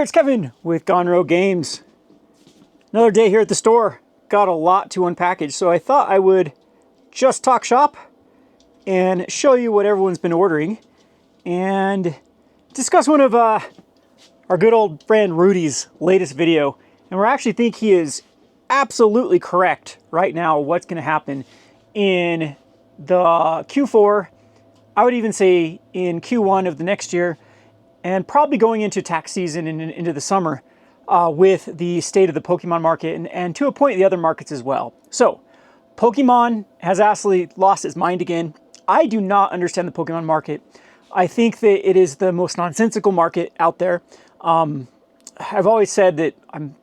It's Kevin with Gone Rogue Games. Another day here at the store. Got a lot to unpackage, so I thought I would just talk shop and show you what everyone's been ordering and discuss one of our good old friend Rudy's latest video. And we actually think he is absolutely correct right now what's going to happen in the Q4. I would even say in Q1 of the next year, and probably going into tax season and into the summer with the state of the Pokemon market and to a point the other markets as well. So Pokemon has absolutely lost its mind again. I do not understand the Pokemon market. I think that it is the most nonsensical market out there. I've always said that I'm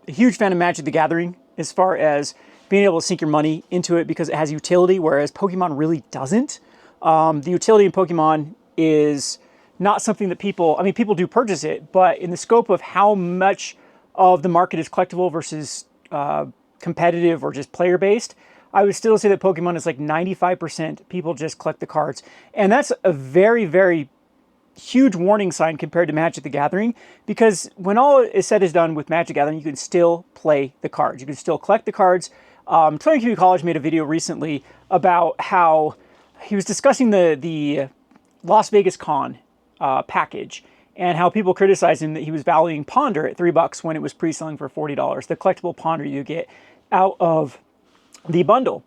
a huge fan of Magic the Gathering as far as being able to sink your money into it because it has utility, whereas Pokemon really doesn't. The utility in Pokemon is not something that people do purchase it, but in the scope of how much of the market is collectible versus competitive or just player-based, I would still say that Pokemon is like 95% people just collect the cards. And that's a very, very huge warning sign compared to Magic the Gathering, because when all is said is done with Magic the Gathering, you can still play the cards. You can still collect the cards. Tony Community College made a video recently about how he was discussing the Las Vegas Con package and how people criticized him that he was valuing Ponder at $3 when it was pre-selling for $40, the collectible Ponder you get out of the bundle,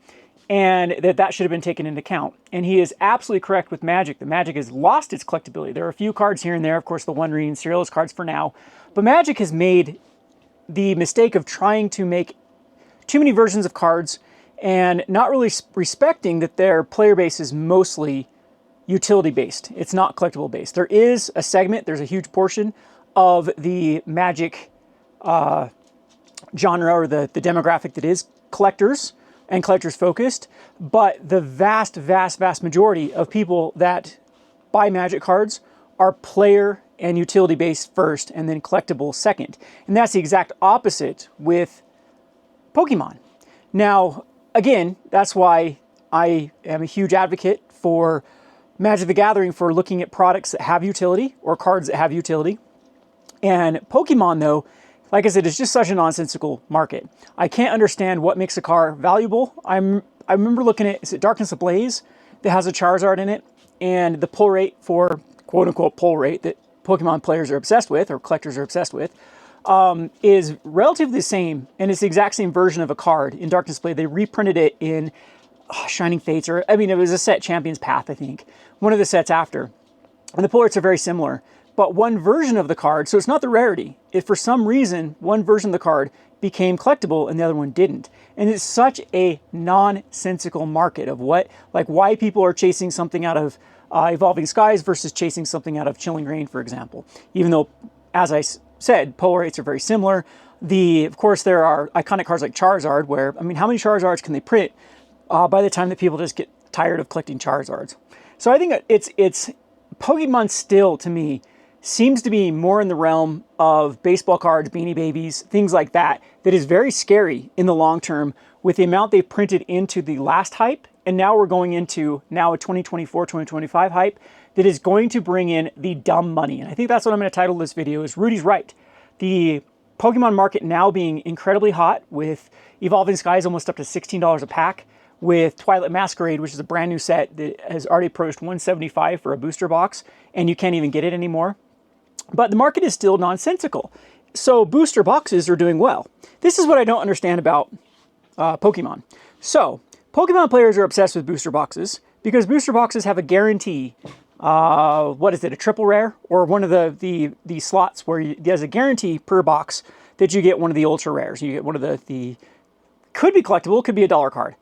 and that should have been taken into account. And he is absolutely correct with Magic. The Magic has lost its collectability. There are a few cards here and there, of course, the One Ring Serialist cards for now, but Magic has made the mistake of trying to make too many versions of cards and not really respecting that their player base is mostly utility based. It's not collectible based. There is a segment, there's a huge portion of the Magic genre or the demographic that is collectors and collectors focused, but the vast majority of people that buy Magic cards are player and utility based first and then collectible second. And that's the exact opposite with Pokemon. Now, again, that's why I am a huge advocate for Magic the Gathering, for looking at products that have utility or cards that have utility. And Pokemon, though, like I said, is just such a nonsensical market. I can't understand what makes a card valuable. I remember looking at, is it Darkness Ablaze that has a Charizard in it, and the pull rate for quote-unquote pull rate that Pokemon players are obsessed with, or collectors are obsessed with, is relatively the same, and it's the exact same version of a card in Darkness Ablaze. They reprinted it in Shining Fates, or it was a set Champion's Path, I think. One of the sets after. And the pull rates are very similar. But one version of the card, so it's not the rarity. If for some reason one version of the card became collectible and the other one didn't. And it's such a nonsensical market of why people are chasing something out of Evolving Skies versus chasing something out of Chilling Reign, for example. Even though, as I said, pull rates are very similar. Of course, there are iconic cards like Charizard, where, how many Charizards can they print by the time that people just get tired of collecting Charizards? So I think it's Pokemon still, to me, seems to be more in the realm of baseball cards, Beanie Babies, things like that is very scary in the long term with the amount they've printed into the last hype. And now we're going into a 2024, 2025 hype that is going to bring in the dumb money. And I think that's what I'm going to title this video, is Rudy's right. The Pokemon market now being incredibly hot, with Evolving Skies almost up to $16 a pack, with Twilight Masquerade, which is a brand new set that has already approached $175 for a booster box, and you can't even get it anymore. But the market is still nonsensical. So booster boxes are doing well. This is what I don't understand about Pokemon. So Pokemon players are obsessed with booster boxes because booster boxes have a guarantee. What is it, a triple rare? Or one of the slots where there's a guarantee per box that you get one of the ultra rares. You get one of the could be collectible, could be a dollar card.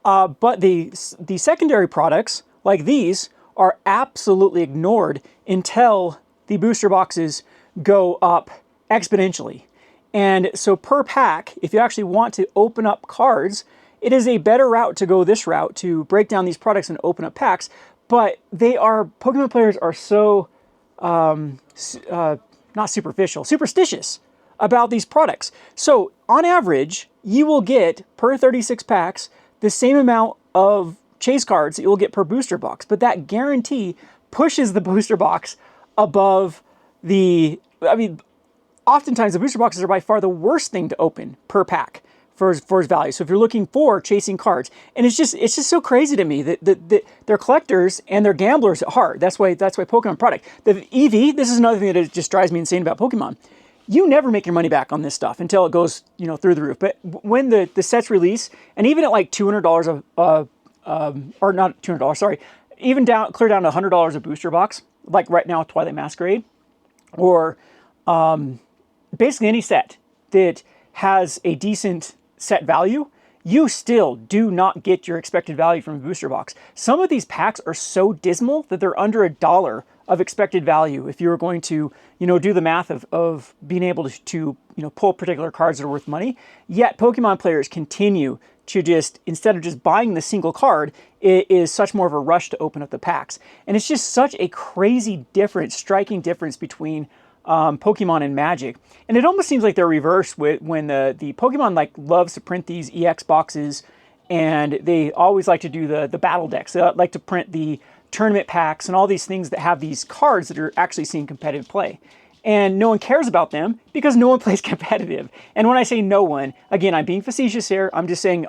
But the secondary products, like these, are absolutely ignored until the booster boxes go up exponentially. And so per pack, if you actually want to open up cards, it is a better route to go this route, to break down these products and open up packs. But Pokemon players are so, not superficial, superstitious about these products. So on average, you will get, per 36 packs, the same amount of chase cards that you'll get per booster box, but that guarantee pushes the booster box above the, oftentimes the booster boxes are by far the worst thing to open per pack for its value. So if you're looking for chasing cards, and it's just so crazy to me that they're collectors and they're gamblers at heart. That's why Pokemon product. The EV, this is another thing that just drives me insane about Pokemon. You never make your money back on this stuff until it goes, you know, through the roof. But when the sets release, and even at like $200 or not $200, sorry, even clear down to $100 a booster box, like right now Twilight Masquerade, or basically any set that has a decent set value, you still do not get your expected value from a booster box. Some of these packs are so dismal that they're under $1 of expected value if you were going to, you know, do the math of being able to you know, pull particular cards that are worth money. Yet Pokemon players continue to just, instead of just buying the single card, it is such more of a rush to open up the packs. And it's just such a crazy difference, striking difference between Pokemon and Magic. And it almost seems like they're reversed when the Pokemon like loves to print these EX boxes, and they always like to do the battle decks. They like to print the tournament packs and all these things that have these cards that are actually seeing competitive play. And no one cares about them because no one plays competitive. And when I say no one, again, I'm being facetious here. I'm just saying,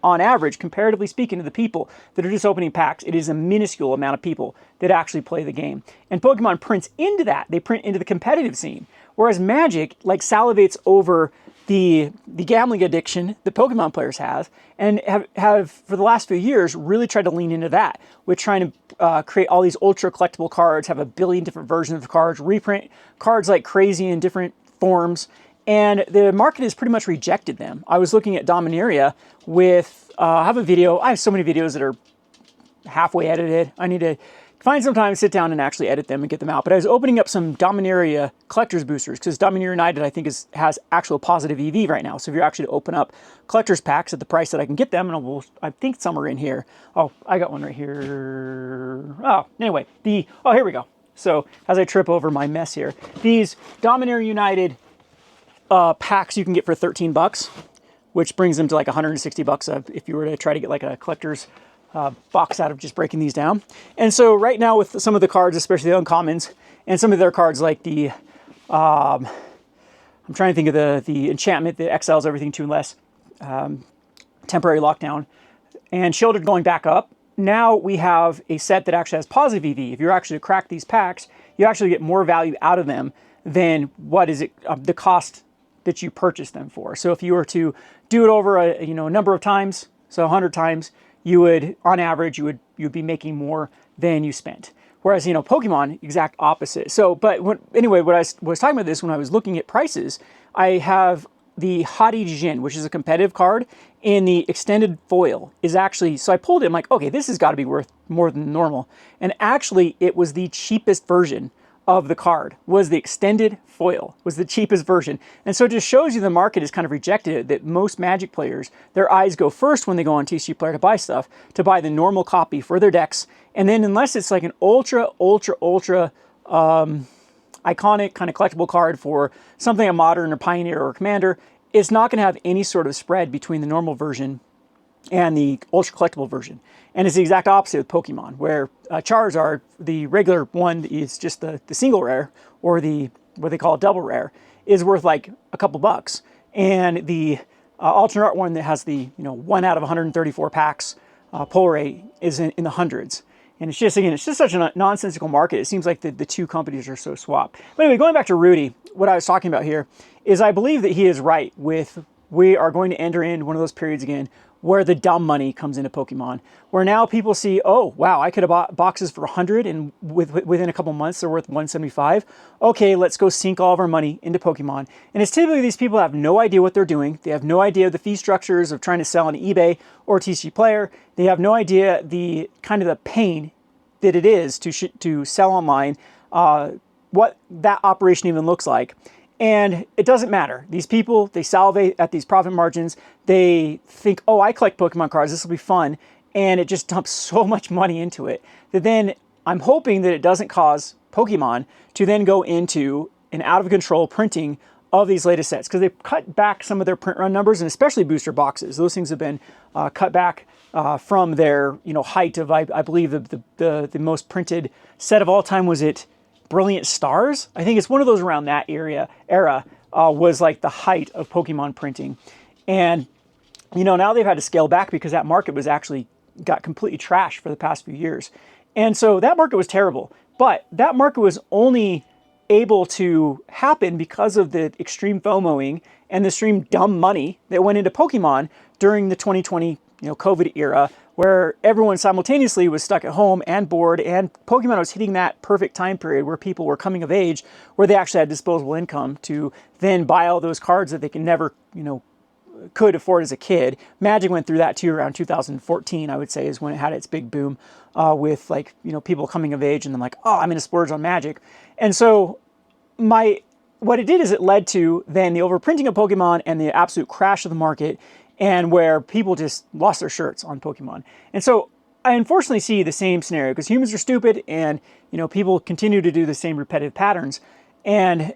on average, comparatively speaking to the people that are just opening packs, it is a minuscule amount of people that actually play the game. And Pokemon prints into that. They print into the competitive scene. Whereas Magic, like, salivates over the gambling addiction that Pokemon players have, and have for the last few years really tried to lean into that with trying to create all these ultra collectible cards, have a billion different versions of cards, reprint cards like crazy in different forms, and the market has pretty much rejected them. I was looking at Dominaria with, I have so many videos that are halfway edited. I need to find some time to sit down and actually edit them and get them out. But I was opening up some Dominaria collector's boosters because Dominaria United, I think, has actual positive EV right now. So if you're actually to open up collector's packs at the price that I can get them, and I think some are in here. Oh, I got one right here. Oh, anyway, here we go. So as I trip over my mess here, these Dominaria United packs you can get for 13 bucks, which brings them to like 160 bucks if you were to try to get like a collector's box out of just breaking these down. And so right now with some of the cards, especially the uncommons, and some of their cards like the, I'm trying to think of the enchantment that exiles everything to less, temporary lockdown, and shielded going back up. Now we have a set that actually has positive EV. If you're actually to crack these packs, you actually get more value out of them than what is it, the cost that you purchased them for. So if you were to do it over a number of times, so 100 times, you would, on average, you'd be making more than you spent. Whereas, Pokemon, exact opposite. So, anyway, what I was talking about this when I was looking at prices, I have the Hadi Jin, which is a competitive card, in the extended foil is actually, so I pulled it, I'm like, okay, this has got to be worth more than normal. And actually, it was the cheapest version of the card, was the extended foil, was the cheapest version. And so it just shows you the market has kind of rejected it, that most Magic players, their eyes go first when they go on TCG Player to buy stuff, to buy the normal copy for their decks. And then unless it's like an ultra iconic kind of collectible card for something a Modern or Pioneer or Commander, it's not going to have any sort of spread between the normal version and the ultra collectible version. And it's the exact opposite with Pokemon, where Charizard, the regular one, is just the single rare, or the what they call a double rare, is worth like a couple bucks. And the alternate art one that has the 1 out of 134 packs pull rate is in the hundreds. And it's just, again, it's just such a nonsensical market. It seems like the two companies are so swapped. But anyway, going back to Rudy, what I was talking about here is I believe that he is right with, we are going to enter in one of those periods again where the dumb money comes into Pokemon, where now people see, oh, wow, I could have bought boxes for 100 and within a couple months they're worth 175. Okay, let's go sink all of our money into Pokemon. And it's typically these people have no idea what they're doing. They have no idea the fee structures of trying to sell on eBay or TCG Player. They have no idea the kind of the pain that it is to sell online, what that operation even looks like. And it doesn't matter. These people, they salivate at these profit margins. They think, oh, I collect Pokemon cards, this will be fun. And it just dumps so much money into it that then I'm hoping that it doesn't cause Pokemon to then go into an out of control printing of these latest sets, because they've cut back some of their print run numbers, and especially booster boxes. Those things have been cut back from their height of, I believe the most printed set of all time, was it Brilliant Stars? I think it's one of those around that era was like the height of Pokemon printing. And, you know, now they've had to scale back because that market was actually got completely trashed for the past few years. And so that market was terrible. But that market was only able to happen because of the extreme FOMOing and the extreme dumb money that went into Pokemon during the 2020, COVID era, where everyone simultaneously was stuck at home and bored, and Pokemon was hitting that perfect time period where people were coming of age, where they actually had disposable income to then buy all those cards that they can never, could afford as a kid. Magic went through that too around 2014, I would say, is when it had its big boom with people coming of age and then like, oh, I'm going to splurge on Magic. And so what it did is it led to then the overprinting of Pokemon and the absolute crash of the market, and where people just lost their shirts on Pokemon. And so I unfortunately see the same scenario because humans are stupid, and people continue to do the same repetitive patterns. And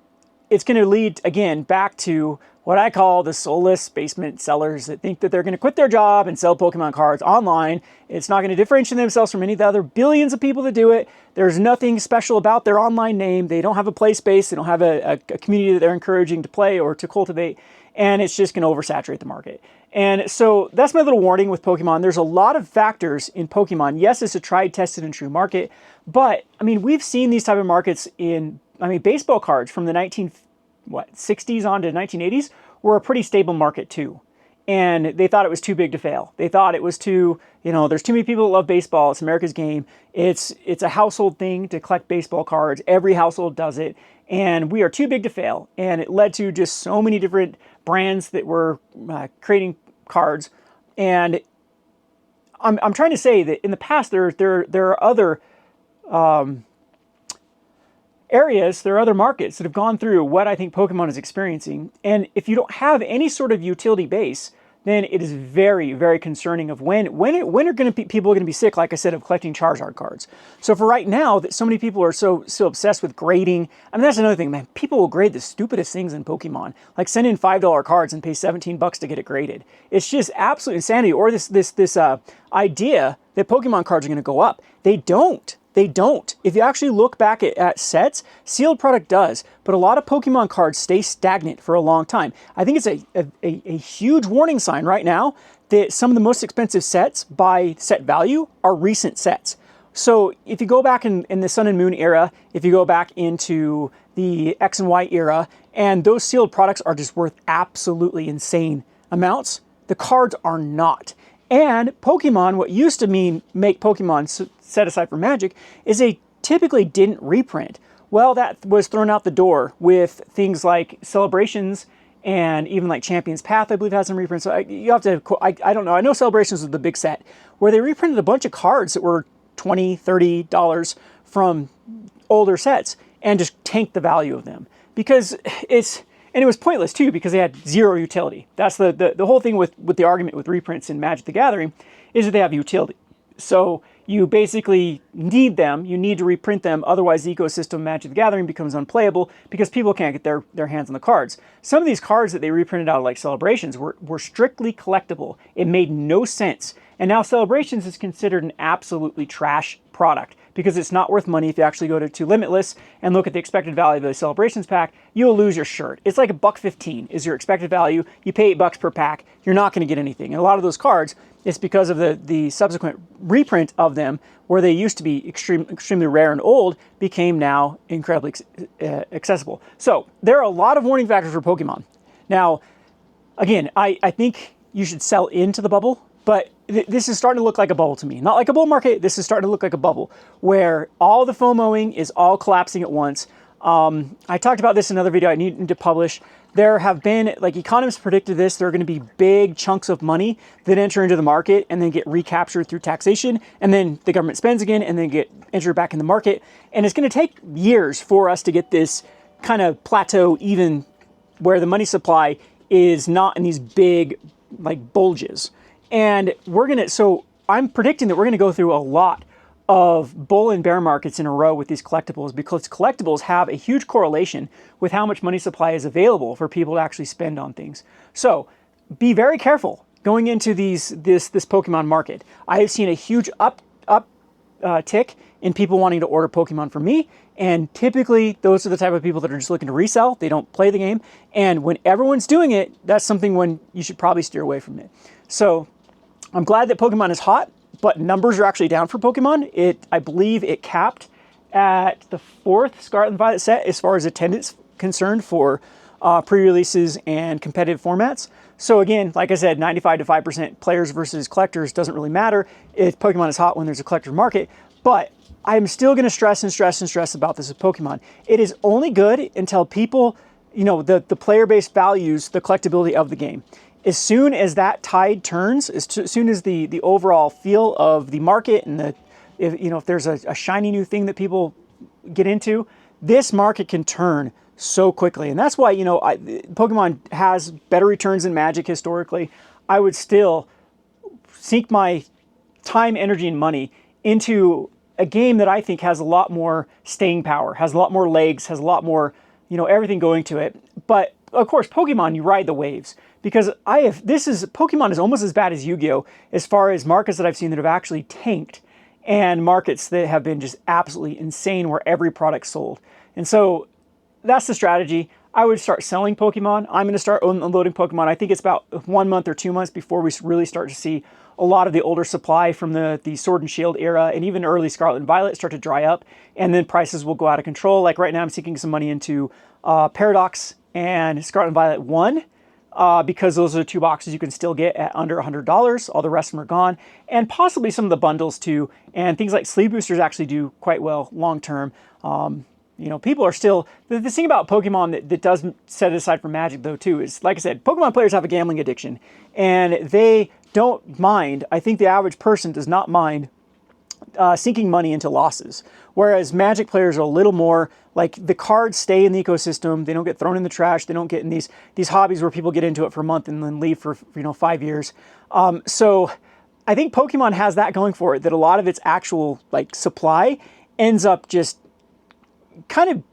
it's going to lead, again, back to what I call the soulless basement sellers that think that they're going to quit their job and sell Pokemon cards online. It's not going to differentiate themselves from any of the other billions of people that do it. There's nothing special about their online name. They don't have a play space. They don't have a community that they're encouraging to play or to cultivate. And it's just going to oversaturate the market. And so that's my little warning with Pokemon. There's a lot of factors in Pokemon. Yes, it's a tried, tested, and true market. But, we've seen these type of markets in, baseball cards from the 60s on to 1980s were a pretty stable market too. And they thought it was too big to fail. They thought it was too, there's too many people that love baseball. It's America's game. It's a household thing to collect baseball cards. Every household does it. And we are too big to fail. And it led to just so many different brands that were creating cards. And I'm trying to say that in the past, there are other areas, there are other markets that have gone through what I think Pokemon is experiencing. And if you don't have any sort of utility base, then it is very, very concerning of when are going to be people going to be sick, like I said, of collecting Charizard cards. So for right now, that so many people are so obsessed with grading. That's another thing, man. People will grade the stupidest things in Pokemon, like send in $5 cards and pay $17 to get it graded. It's just absolute insanity. Or this idea that Pokemon cards are going to go up. They don't. They don't. If you actually look back at sets, sealed product does, but a lot of Pokemon cards stay stagnant for a long time. I think it's a huge warning sign right now that some of the most expensive sets by set value are recent sets. So if you go back in the Sun and Moon era, if you go back into the X and Y era, and those sealed products are just worth absolutely insane amounts, the cards are not. And Pokemon, what used to make Pokemon set aside for Magic, is they typically didn't reprint. Well, that was thrown out the door with things like Celebrations and even like Champion's Path, I believe, has some reprints. So I don't know. I know Celebrations was the big set where they reprinted a bunch of cards that were $20, $30 from older sets and just tanked the value of them because and it was pointless too because they had zero utility. That's the whole thing with the argument with reprints in Magic the Gathering is that they have utility. So you basically need them, you need to reprint them, otherwise the ecosystem Magic the Gathering becomes unplayable because people can't get their hands on the cards. Some of these cards that they reprinted out of like Celebrations were strictly collectible. It made no sense. And now Celebrations is considered an absolutely trash product because it's not worth money. If you actually go to Limitless and look at the expected value of the Celebrations pack, you'll lose your shirt. It's like $1.15 is your expected value. You pay $8 per pack, you're not going to get anything. And a lot of those cards, it's because of the subsequent reprint of them, where they used to be extremely rare and old, became now incredibly accessible. So there are a lot of warning factors for Pokemon. Now, again, I think you should sell into the bubble, but this is starting to look like a bubble to me. Not like a bull market, this is starting to look like a bubble, where all the FOMOing is all collapsing at once. I talked about this in another video I need to publish. There have been, like economists predicted this, there are going to be big chunks of money that enter into the market and then get recaptured through taxation, and then the government spends again and then get entered back in the market. And it's going to take years for us to get this kind of plateau even where the money supply is not in these big like bulges. And so I'm predicting that we're going to go through a lot of bull and bear markets in a row with these collectibles, because collectibles have a huge correlation with how much money supply is available for people to actually spend on things. So be very careful going into this Pokemon market. I have seen a huge tick in people wanting to order Pokemon from me. And typically, those are the type of people that are just looking to resell. They don't play the game. And when everyone's doing it, that's something when you should probably steer away from it. So I'm glad that Pokemon is hot, but numbers are actually down for Pokemon. I believe it capped at the 4th Scarlet and Violet set as far as attendance concerned for pre-releases and competitive formats. So again, like I said, 95 to 5% players versus collectors doesn't really matter. Pokemon is hot when there's a collector market, but I'm still going to stress and stress and stress about this with Pokemon. It is only good until people, you know, the player base values the collectability of the game. As soon as that tide turns, as soon as the overall feel of the market and if there's a shiny new thing that people get into, this market can turn so quickly. And that's why, you know, Pokemon has better returns than Magic historically. I would still sink my time, energy, and money into a game that I think has a lot more staying power, has a lot more legs, has a lot more, you know, everything going to it. But of course, Pokemon, you ride the waves, because Pokemon is almost as bad as Yu-Gi-Oh! As far as markets that I've seen that have actually tanked, and markets that have been just absolutely insane where every product's sold. And so that's the strategy. I would start selling Pokemon. I'm going to start unloading Pokemon. I think it's about 1 month or 2 months before we really start to see a lot of the older supply from the Sword and Shield era and even early Scarlet and Violet start to dry up, and then prices will go out of control. Like right now, I'm sinking some money into Paradox and Scarlet and Violet 1, because those are the 2 boxes you can still get at under $100. All the rest of them are gone, and possibly some of the bundles too. And things like Sleeve Boosters actually do quite well long term. You know, people are still, the thing about Pokemon that doesn't set it aside from Magic though too is, like I said, Pokemon players have a gambling addiction, and they don't mind. I think the average person does not mind sinking money into losses. Whereas Magic players are a little more like, the cards stay in the ecosystem. They don't get thrown in the trash. They don't get in these hobbies where people get into it for a month and then leave for, you know, 5 years. So I think Pokemon has that going for it, that a lot of its actual like supply ends up just kind of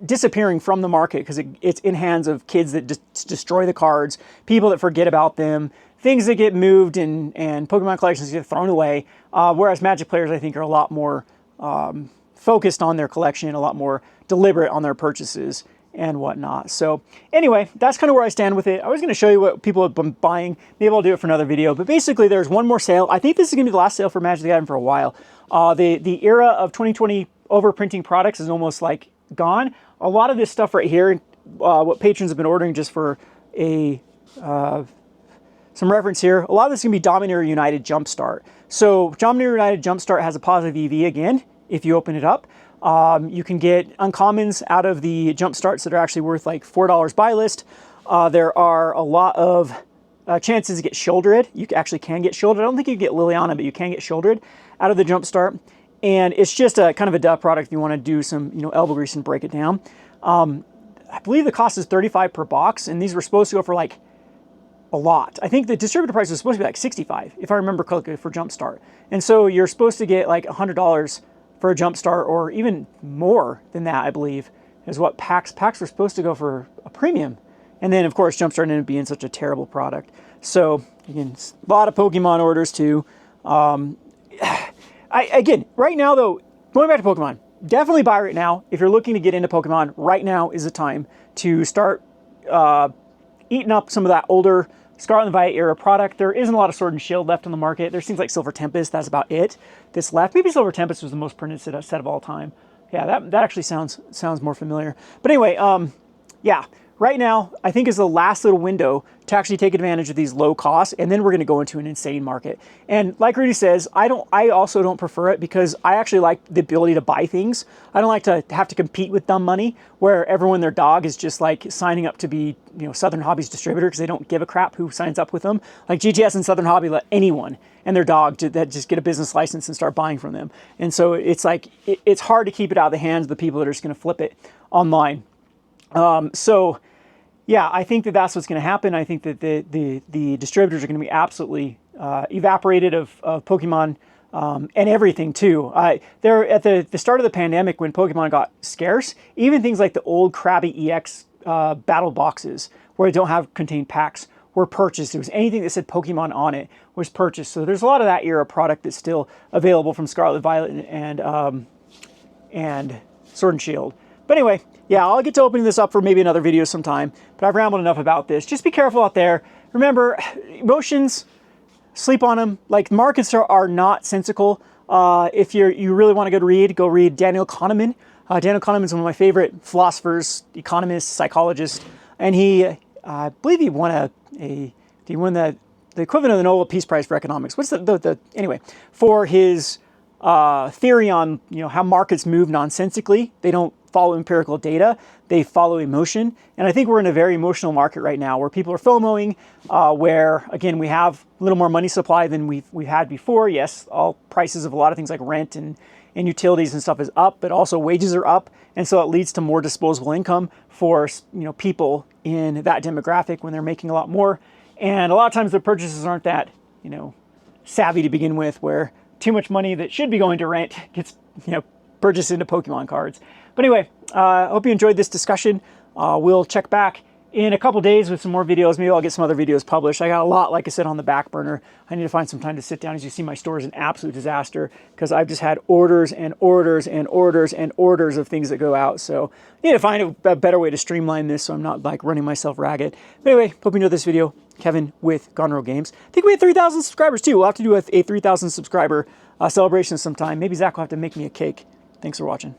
disappearing from the market because it's in hands of kids that just destroy the cards, people that forget about them, things that get moved, and Pokemon collections get thrown away. Whereas Magic players, I think, are a lot more focused on their collection, a lot more deliberate on their purchases and whatnot. So anyway, that's kind of where I stand with it. I was going to show you what people have been buying. Maybe I'll do it for another video. But basically, there's one more sale. I think this is going to be the last sale for Magic the Gathering for a while. The era of 2020 overprinting products is almost like gone. A lot of this stuff right here, what patrons have been ordering, just for some reference here, a lot of this is going to be Dominator United Jumpstart. So Dominator United Jumpstart has a positive EV again if you open it up. You can get uncommons out of the Jumpstarts that are actually worth like $4 buy list. There are a lot of chances to get Shieldred. You actually can get Shieldred. I don't think you can get Liliana, but you can get Shieldred out of the Jumpstart. And it's just a kind of a duh product if you want to do some, you know, elbow grease and break it down. I believe the cost is $35 per box, and these were supposed to go for like a lot. I think the distributor price was supposed to be like $65, if I remember correctly, for Jumpstart. And so you're supposed to get like $100 for a Jumpstart, or even more than that, I believe, is what packs were supposed to go for a premium. And then, of course, Jumpstart ended up being such a terrible product. So, again, a lot of Pokemon orders too. Again, right now though, going back to Pokemon, definitely buy right now. If you're looking to get into Pokemon, right now is the time to start eating up some of that older Scarlet and Violet era product. There isn't a lot of Sword and Shield left on the market. There's things like Silver Tempest, that's about it that's left. Maybe Silver Tempest was the most printed set of all time. Yeah, that actually sounds more familiar. But anyway, yeah, right now I think is the last little window to actually take advantage of these low costs, and then we're going to go into an insane market. And like Rudy says, I also don't prefer it, because I actually like the ability to buy things. I don't like to have to compete with dumb money where everyone, their dog, is just like signing up to be, you know, Southern Hobby's distributor, because they don't give a crap who signs up with them. Like GTS and Southern Hobby let anyone and their dog that just get a business license and start buying from them. And so it's like it's hard to keep it out of the hands of the people that are just going to flip it online. So yeah, I think that's what's going to happen. I think that the distributors are going to be absolutely evaporated of Pokemon and everything too. There at the start of the pandemic, when Pokemon got scarce, even things like the old crappy EX battle boxes where they don't contain packs were purchased. It was anything that said Pokemon on it was purchased. So there's a lot of that era product that's still available from Scarlet Violet and Sword and Shield. But anyway, yeah, I'll get to opening this up for maybe another video sometime, but I've rambled enough about this. Just be careful out there. Remember, emotions, sleep on them. Like, markets are not sensical. If you really want to go read Daniel Kahneman. Daniel Kahneman is one of my favorite philosophers, economists, psychologists, and he, I believe he won the equivalent of the Nobel Peace Prize for economics. What's anyway, for his theory on, how markets move nonsensically. They don't follow empirical data, they follow emotion. And I think we're in a very emotional market right now where people are FOMOing, where again, we have a little more money supply than we've had before. Yes, all prices of a lot of things like rent and utilities and stuff is up, but also wages are up. And so it leads to more disposable income for, people in that demographic when they're making a lot more. And a lot of times their purchases aren't that, savvy to begin with, where too much money that should be going to rent gets, purchased into Pokemon cards. But anyway, I hope you enjoyed this discussion. We'll check back in a couple days with some more videos. Maybe I'll get some other videos published. I got a lot, like I said, on the back burner. I need to find some time to sit down. As you see, my store is an absolute disaster because I've just had orders and orders and orders and orders of things that go out. So I need to find a better way to streamline this so I'm not like running myself ragged. But anyway, hope you enjoyed this video. Kevin with Gonro Games. I think we had 3,000 subscribers too. We'll have to do a 3,000 subscriber celebration sometime. Maybe Zach will have to make me a cake. Thanks for watching.